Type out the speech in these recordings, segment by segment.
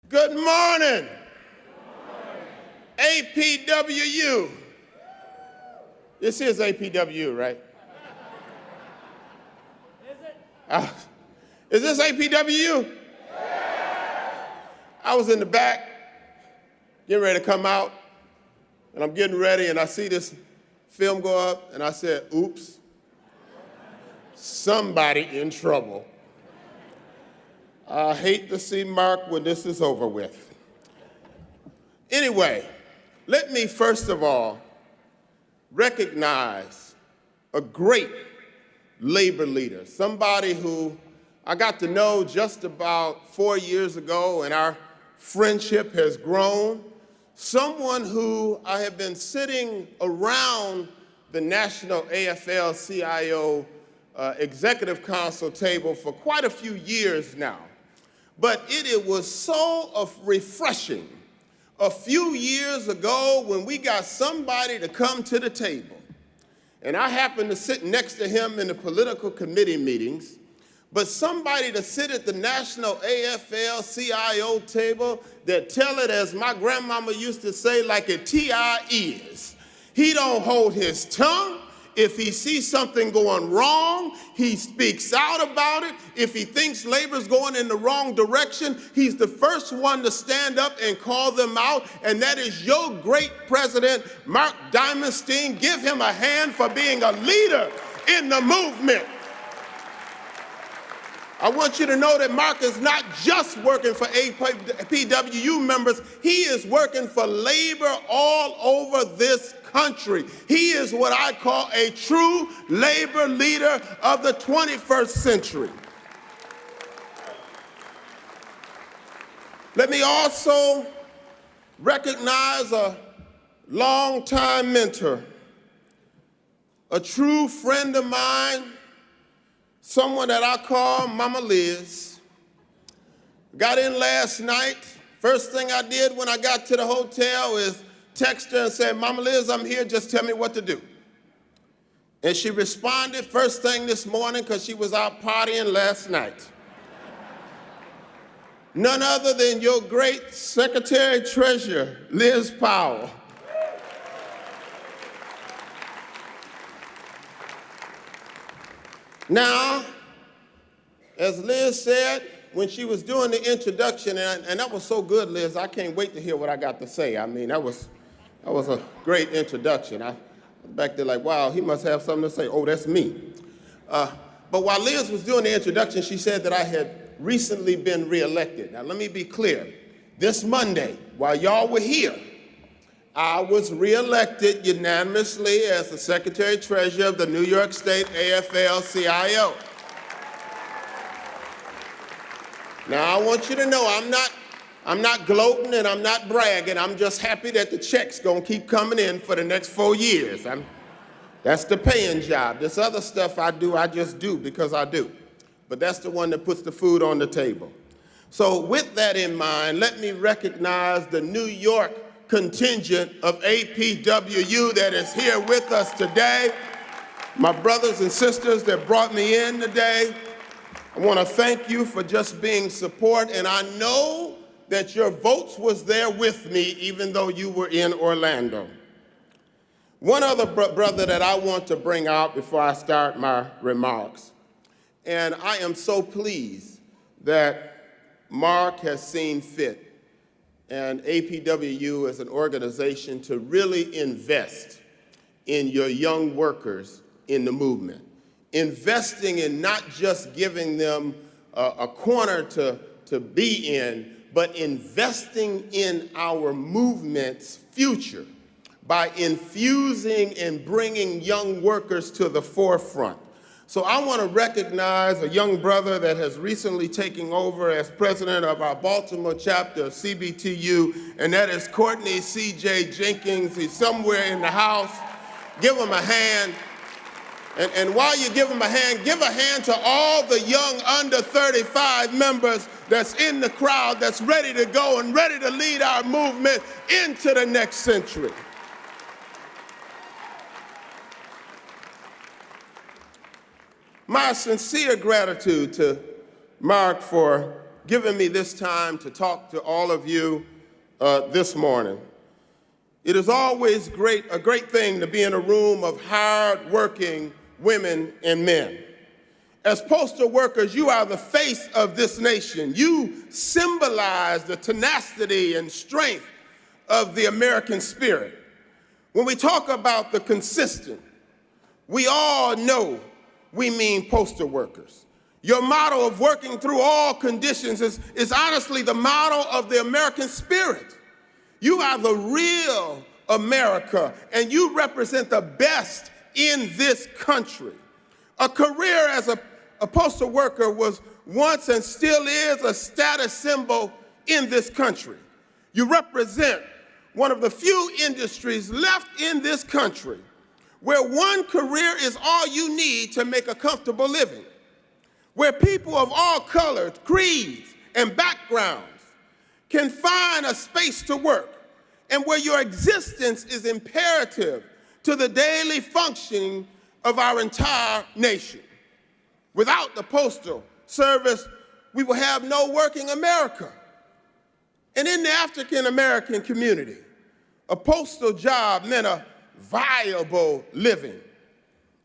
Good morning. APWU. This is APWU, right? Is it? Is this APWU? I was in the back, getting ready to come out, and I'm getting ready, and I see this film go up, and I said, oops, somebody in trouble. I hate to see Mark when this is over with. Anyway, let me first of all recognize a great labor leader, somebody who I got to know just about 4 years ago, and our friendship has grown. Someone who I have been sitting around the National AFL-CIO Executive Council table for quite a few years now. But it was so refreshing a few years ago when we got somebody to come to the table. And I happened to sit next to him in the political committee meetings, but somebody to sit at the National AFL-CIO table that tell it, as my grandmama used to say, like a T.I. is. He don't hold his tongue. If he sees something going wrong, he speaks out about it. If he thinks labor's going in the wrong direction, he's the first one to stand up and call them out, and that is your great president, Mark Diamondstein. Give him a hand for being a leader in the movement. I want you to know that Mark is not just working for APWU members, he is working for labor all over this country. He is what I call a true labor leader of the 21st century. Let me also recognize a longtime mentor, a true friend of mine, someone that I call Mama Liz. Got in last night. First thing I did when I got to the hotel is text her and say, Mama Liz, I'm here, just tell me what to do. And she responded first thing this morning because she was out partying last night. None other than your great Secretary Treasurer, Liz Powell. Now, as Liz said, when she was doing the introduction, and that was so good, Liz, I can't wait to hear what I got to say. I mean, that was a great introduction. I was back there like, wow, he must have something to say. Oh, that's me. But while Liz was doing the introduction, she said that I had recently been reelected. Now, let me be clear. This Monday, while y'all were here, I was reelected unanimously as the Secretary-Treasurer of the New York State AFL-CIO. Now, I want you to know I'm not gloating and I'm not bragging. I'm just happy that the check's gonna keep coming in for the next 4 years. That's the paying job. This other stuff I just do because I do. But that's the one that puts the food on the table. So with that in mind, let me recognize the New York contingent of APWU that is here with us today. My brothers and sisters that brought me in today, I want to thank you for just being support, and I know that your votes was there with me even though you were in Orlando. One other brother that I want to bring out before I start my remarks, and I am so pleased that Mark has seen fit and APWU as an organization to really invest in your young workers in the movement. Investing in not just giving them a corner to be in, but investing in our movement's future by infusing and bringing young workers to the forefront. So I want to recognize a young brother that has recently taken over as president of our Baltimore chapter of CBTU, and that is Courtney C.J. Jenkins. He's somewhere in the house. Give him a hand. And while you give him a hand to all the young under 35 members that's in the crowd that's ready to go and ready to lead our movement into the next century. My sincere gratitude to Mark for giving me this time to talk to all of you this morning. It is always a great thing to be in a room of hard-working women and men. As postal workers, you are the face of this nation. You symbolize the tenacity and strength of the American spirit. When we talk about the consistent, we all know we mean postal workers. Your motto of working through all conditions is honestly the motto of the American spirit. You are the real America, and you represent the best in this country. A career as a postal worker was once and still is a status symbol in this country. You represent one of the few industries left in this country where one career is all you need to make a comfortable living, where people of all colors, creeds, and backgrounds can find a space to work, and where your existence is imperative to the daily functioning of our entire nation. Without the Postal Service, we will have no working America. And in the African American community, a postal job meant a viable living.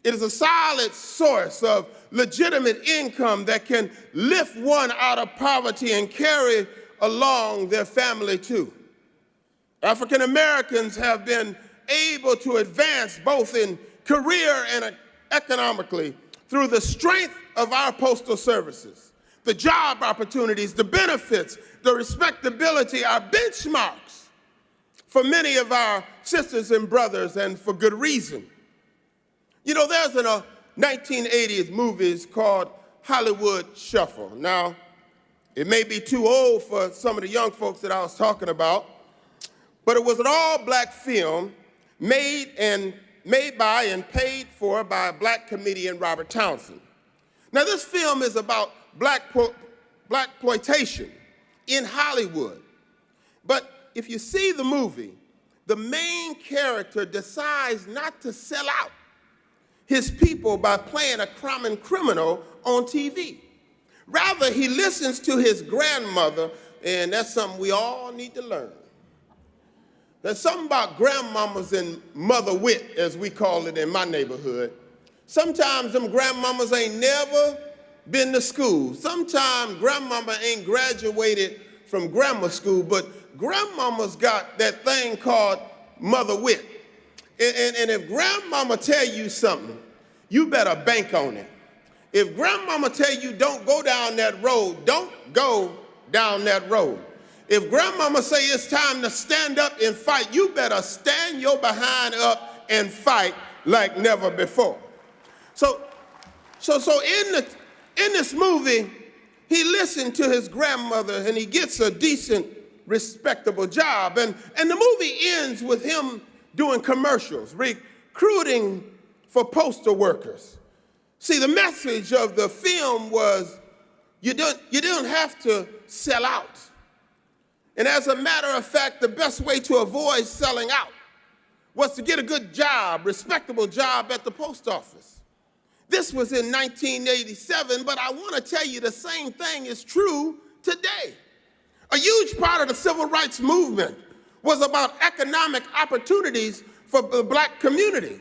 It is a solid source of legitimate income that can lift one out of poverty and carry along their family too. African Americans have been able to advance both in career and economically through the strength of our postal services, the job opportunities, the benefits, the respectability, our benchmarks for many of our sisters and brothers, and for good reason. You know, there's a 1980s movie called Hollywood Shuffle. Now, it may be too old for some of the young folks that I was talking about, but it was an all-black film made by and paid for by a black comedian, Robert Townsend. Now, this film is about blaxploitation in Hollywood. But if you see the movie, the main character decides not to sell out his people by playing a common criminal on TV. Rather, he listens to his grandmother, and that's something we all need to learn. There's something about grandmamas and mother wit, as we call it in my neighborhood. Sometimes them grandmamas ain't never been to school. Sometimes grandmama ain't graduated from grammar school, but grandmama's got that thing called mother wit. And if grandmama tell you something, you better bank on it. If grandmama tell you don't go down that road, don't go down that road. If grandmama say it's time to stand up and fight, you better stand your behind up and fight like never before. So in this movie, he listened to his grandmother and he gets a decent, respectable job. And the movie ends with him doing commercials, recruiting for postal workers. See, the message of the film was you don't have to sell out. And as a matter of fact, the best way to avoid selling out was to get a good job, respectable job at the post office. This was in 1987, but I want to tell you the same thing is true today. A huge part of the civil rights movement was about economic opportunities for the black community.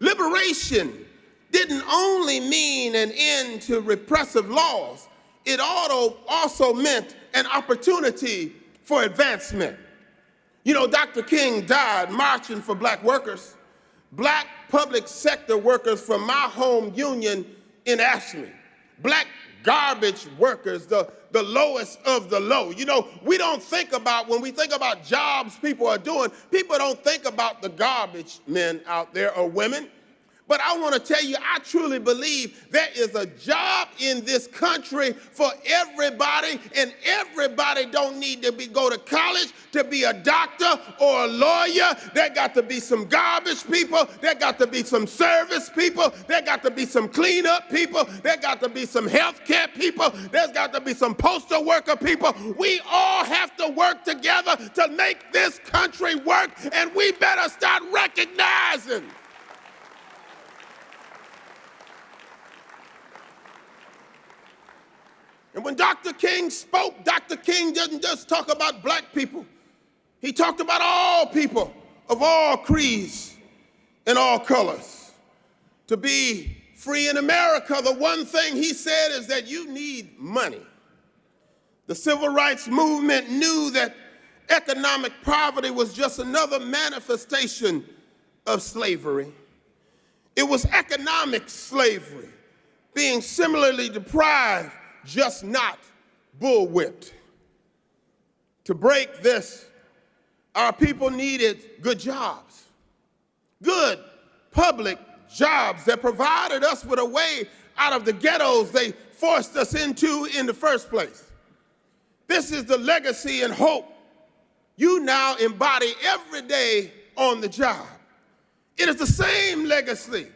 Liberation didn't only mean an end to repressive laws, it also meant an opportunity for advancement. You know, Dr. King died marching for black workers, black public sector workers from my home union in Ashland, black garbage workers, the lowest of the low. You know, we don't think about, when we think about jobs people are doing, people don't think about the garbage men out there or women. But I want to tell you, I truly believe there is a job in this country for everybody, and everybody don't need to go to college to be a doctor or a lawyer. There got to be some garbage people. There got to be some service people. There got to be some cleanup people. There got to be some healthcare people. There's got to be some postal worker people. We all have to work together to make this country work, and we better start recognizing And when Dr. King spoke, Dr. King didn't just talk about black people. He talked about all people of all creeds and all colors. To be free in America, the one thing he said is that you need money. The civil rights movement knew that economic poverty was just another manifestation of slavery. It was economic slavery, being similarly deprived, just not bullwhipped. To break this, our people needed good jobs, good public jobs that provided us with a way out of the ghettos they forced us into in the first place. This is the legacy and hope you now embody every day on the job. It is the same legacy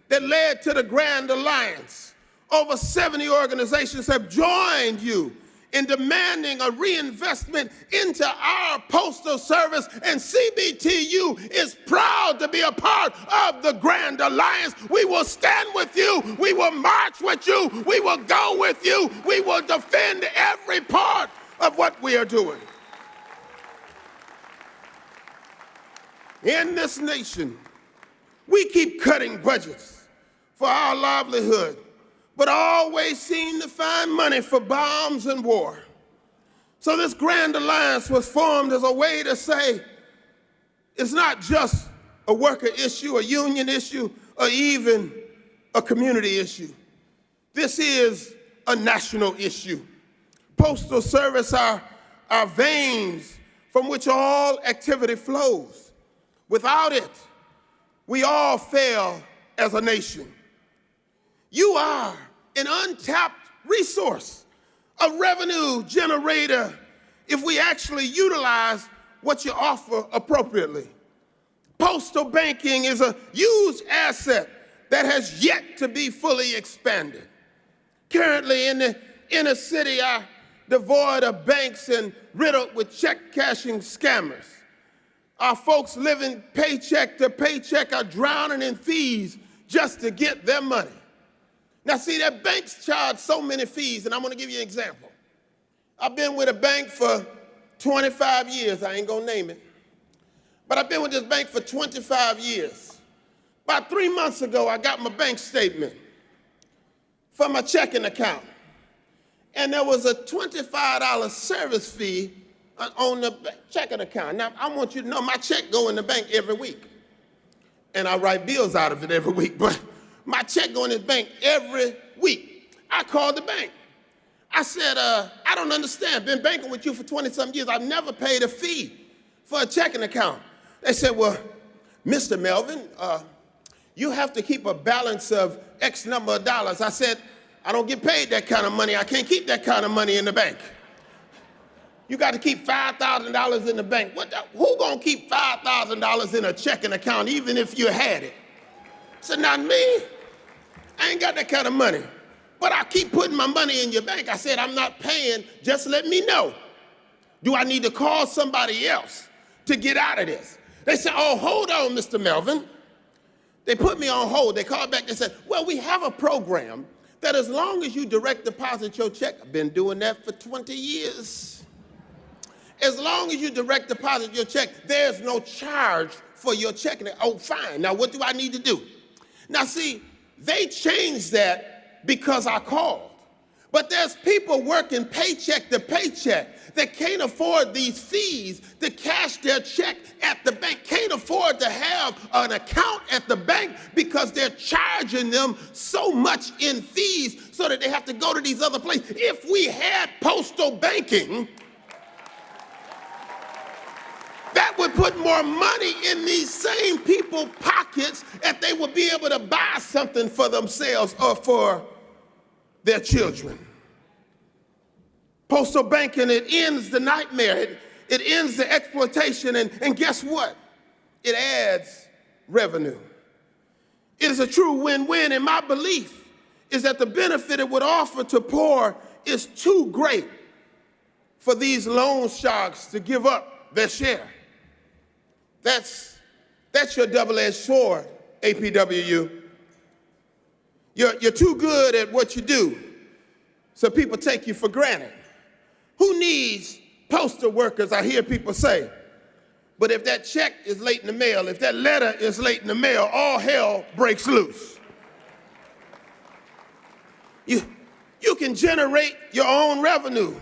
that led to the Grand Alliance. Over 70 organizations have joined you in demanding a reinvestment into our postal service, and CBTU is proud to be a part of the Grand Alliance. We will stand with you, we will march with you, we will go with you, we will defend every part of what we are doing. In this nation, we keep cutting budgets for our livelihood, but always seem to find money for bombs and war. So this Grand Alliance was formed as a way to say it's not just a worker issue, a union issue, or even a community issue. This is a national issue. Postal service are our veins from which all activity flows. Without it, we all fail as a nation. You are an untapped resource, a revenue generator if we actually utilize what you offer appropriately. Postal banking is a huge asset that has yet to be fully expanded. Currently in the inner city are devoid of banks and riddled with check cashing scammers. Our folks living paycheck to paycheck are drowning in fees just to get their money. Now see, that banks charge so many fees, and I'm gonna give you an example. I've been with a bank for 25 years, I ain't gonna name it, but I've been with this bank for 25 years. About 3 months ago, I got my bank statement for my checking account, and there was a $25 service fee on the checking account. Now, I want you to know my check go in the bank every week, and I write bills out of it every week, but my check go in the bank every week. I called the bank. I said, I don't understand. Been banking with you for 20-some years. I've never paid a fee for a checking account. They said, well, Mr. Melvin, you have to keep a balance of X number of dollars. I said, I don't get paid that kind of money. I can't keep that kind of money in the bank. You got to keep $5,000 in the bank. Who gonna keep $5,000 in a checking account even if you had it? I said, not me. I ain't got that kind of money. But I keep putting my money in your bank. I said, I'm not paying, just let me know. Do I need to call somebody else to get out of this? They said, oh, hold on, Mr. Melvin. They put me on hold. They called back, they said, well, we have a program that as long as you direct deposit your check, I've been doing that for 20 years. As long as you direct deposit your check, there's no charge for your checking. Oh, fine. Now, what do I need to do? Now, see, they changed that because I called. But there's people working paycheck to paycheck that can't afford these fees to cash their check at the bank, can't afford to have an account at the bank because they're charging them so much in fees so that they have to go to these other places. If we had postal banking, that would put more money in these same people's pockets and they would be able to buy something for themselves or for their children. Postal banking, it ends the nightmare. It ends the exploitation, and guess what? It adds revenue. It is a true win-win, and my belief is that the benefit it would offer to poor is too great for these loan sharks to give up their share. That's your double-edged sword, APWU. You're too good at what you do so people take you for granted. Who needs postal workers, I hear people say. But if that check is late in the mail, if that letter is late in the mail, all hell breaks loose. You can generate your own revenue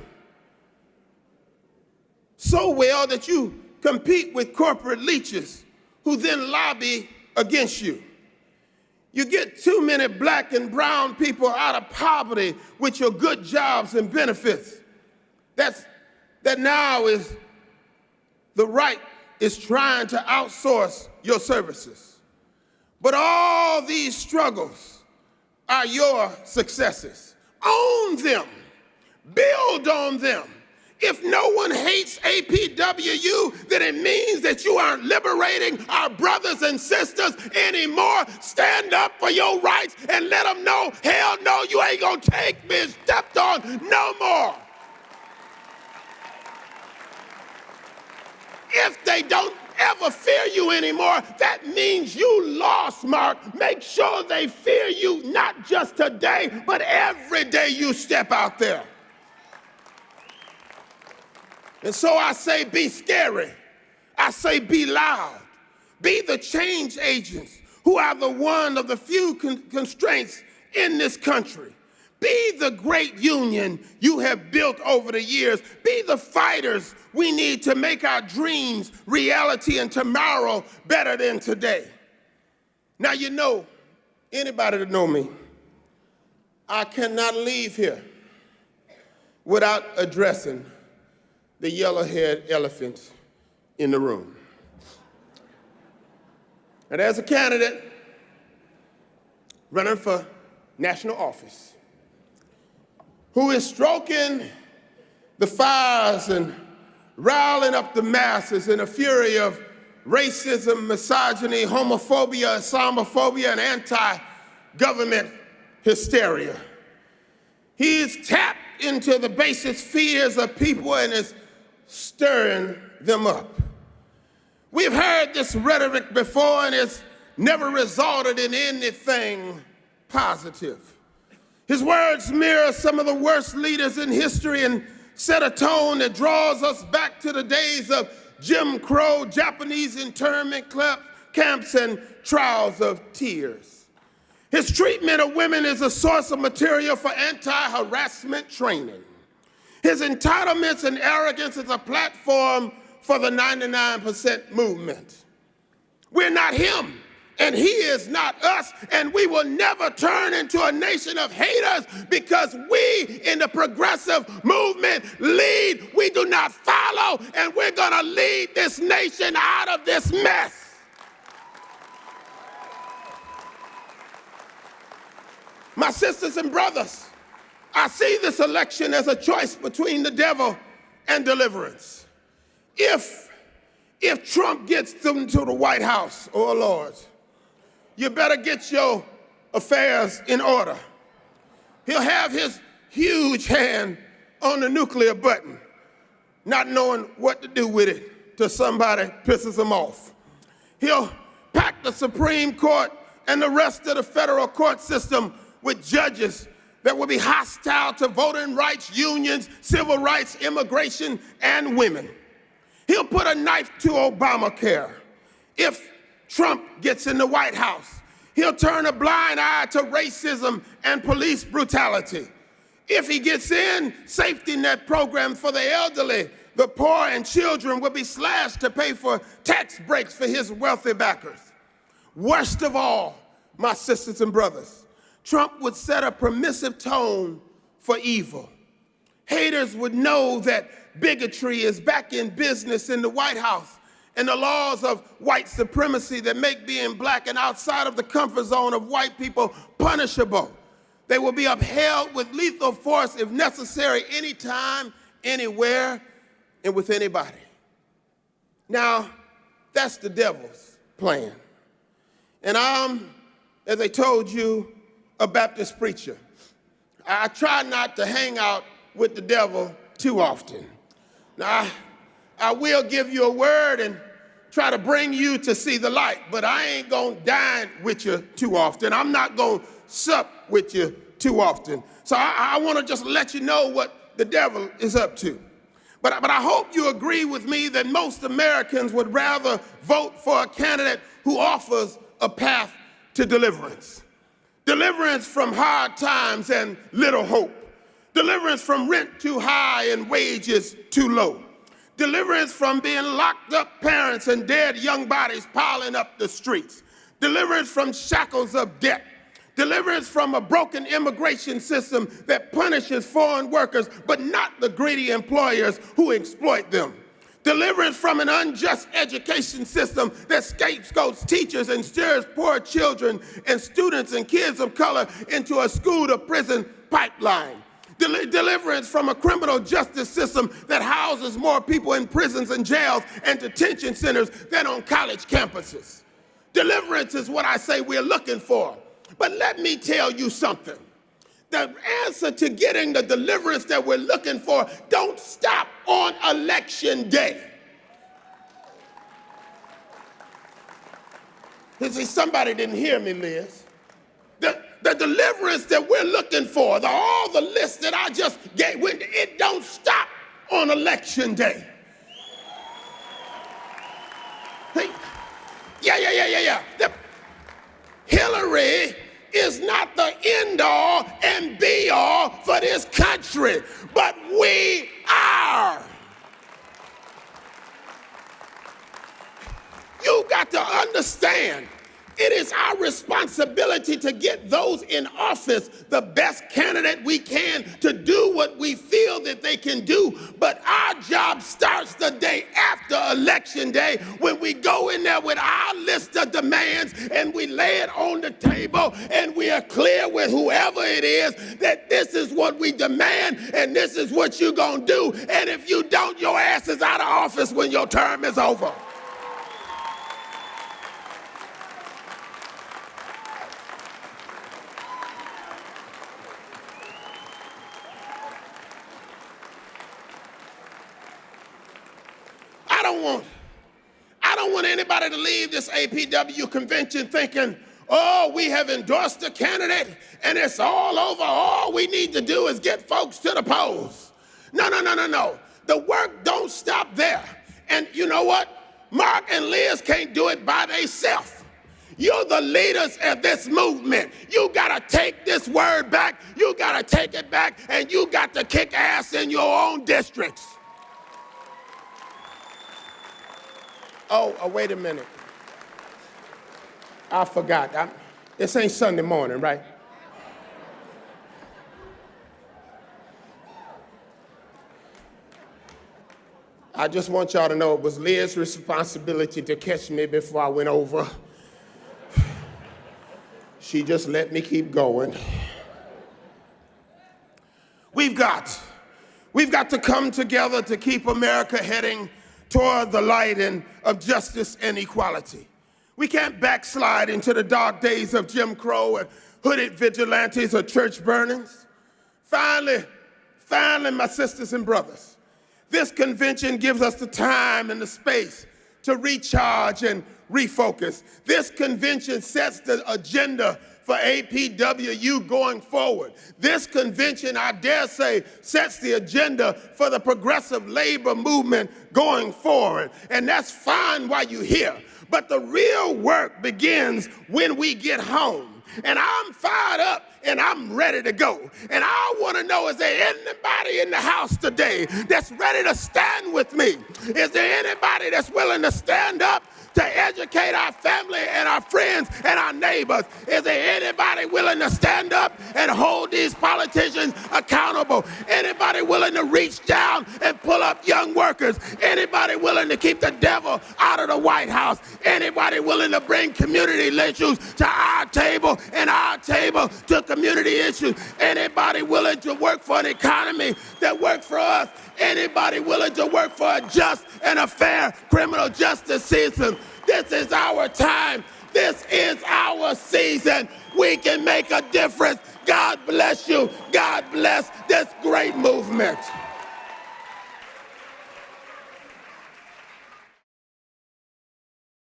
so well that you compete with corporate leeches who then lobby against you. You get too many black and brown people out of poverty with your good jobs and benefits. That now is the right is trying to outsource your services. But all these struggles are your successes. Own them. Build on them. If no one hates APWU, then it means that you aren't liberating our brothers and sisters anymore. Stand up for your rights and let them know, hell no, you ain't gonna take me stepped on no more. If they don't ever fear you anymore, that means you lost, Mark. Make sure they fear you not just today, but every day you step out there. And so I say be scary. I say be loud. Be the change agents who are the one of the few constraints in this country. Be the great union you have built over the years. Be the fighters we need to make our dreams reality and tomorrow better than today. Now, you know, anybody that know me, I cannot leave here without addressing the yellow-haired elephant in the room. And as a candidate running for national office, who is stroking the fires and riling up the masses in a fury of racism, misogyny, homophobia, Islamophobia, and anti-government hysteria. He's tapped into the basest fears of people and is stirring them up. We've heard this rhetoric before and it's never resulted in anything positive. His words mirror some of the worst leaders in history and set a tone that draws us back to the days of Jim Crow, Japanese internment camps, and trials of tears. His treatment of women is a source of material for anti-harassment training. His entitlements and arrogance is a platform for the 99% movement. We're not him, and he is not us, and we will never turn into a nation of haters because we in the progressive movement lead, we do not follow, and we're gonna lead this nation out of this mess. My sisters and brothers, I see this election as a choice between the devil and deliverance. If Trump gets into the White House, oh Lord, you better get your affairs in order. He'll have his huge hand on the nuclear button, not knowing what to do with it till somebody pisses him off. He'll pack the Supreme Court and the rest of the federal court system with judges that will be hostile to voting rights, unions, civil rights, immigration, and women. He'll put a knife to Obamacare. If Trump gets in the White House, he'll turn a blind eye to racism and police brutality. If he gets in, safety net programs for the elderly, the poor, and children will be slashed to pay for tax breaks for his wealthy backers. Worst of all, my sisters and brothers, Trump would set a permissive tone for evil. Haters would know that bigotry is back in business in the White House, and the laws of white supremacy that make being black and outside of the comfort zone of white people punishable. They will be upheld with lethal force if necessary, anytime, anywhere, and with anybody. Now, that's the devil's plan. And I'm, as I told you, a Baptist preacher. I try not to hang out with the devil too often. Now, I will give you a word and try to bring you to see the light, but I ain't gonna dine with you too often. I'm not gonna sup with you too often. So I want to just let you know what the devil is up to. But I hope you agree with me that most Americans would rather vote for a candidate who offers a path to deliverance. Deliverance from hard times and little hope. Deliverance from rent too high and wages too low. Deliverance from being locked up parents and dead young bodies piling up the streets. Deliverance from shackles of debt. Deliverance from a broken immigration system that punishes foreign workers, but not the greedy employers who exploit them. Deliverance from an unjust education system that scapegoats teachers and steers poor children and students and kids of color into a school-to-prison pipeline. Deliverance from a criminal justice system that houses more people in prisons and jails and detention centers than on college campuses. Deliverance is what I say we're looking for. But let me tell you something. The answer to getting the deliverance that we're looking for don't stop on election day. You see, somebody didn't hear me, Liz. The deliverance that we're looking for, all the list that I just gave, it don't stop on election day. Hey, yeah. Hillary is not the end-all and be-all for this country, but we are. You got to understand, it is our responsibility to get those in office the best candidate we can to do what we feel that they can do. But our job starts the day after Election Day when we go in there with our list of demands and we lay it on the table and we are clear with whoever it is that this is what we demand and this is what you're going to do. And if you don't, your ass is out of office when your term is over. I don't want anybody to leave this APW convention thinking, oh, we have endorsed a candidate and it's all over. All we need to do is get folks to the polls. No. The work don't stop there. And you know what? Mark and Liz can't do it by themselves. You're the leaders of this movement. You got to take this word back. You got to take it back, and you got to kick ass in your own districts. Oh, wait a minute. I forgot. This ain't Sunday morning, right? I just want y'all to know it was Liz's responsibility to catch me before I went over. She just let me keep going. We've got to come together to keep America heading toward the light of justice and equality. We can't backslide into the dark days of Jim Crow and hooded vigilantes or church burnings. Finally, my sisters and brothers, this convention gives us the time and the space to recharge and refocus. This convention sets the agenda for APWU going forward. This convention, I dare say, sets the agenda for the progressive labor movement going forward. And that's fine while you're here. But the real work begins when we get home. And I'm fired up and I'm ready to go. And I want to know, is there anybody in the house today that's ready to stand with me? Is there anybody that's willing to stand up to educate our family and our friends and our neighbors? Is there anybody willing to stand up and hold these politicians accountable? Anybody willing to reach down and pull up young workers? Anybody willing to keep the devil out of the White House? Anybody willing to bring community issues to our table and our table to community issues? Anybody willing to work for an economy that works for us? Anybody willing to work for a just and a fair criminal justice system? This is our time. This is our season. We can make a difference. God bless you. God bless this great movement.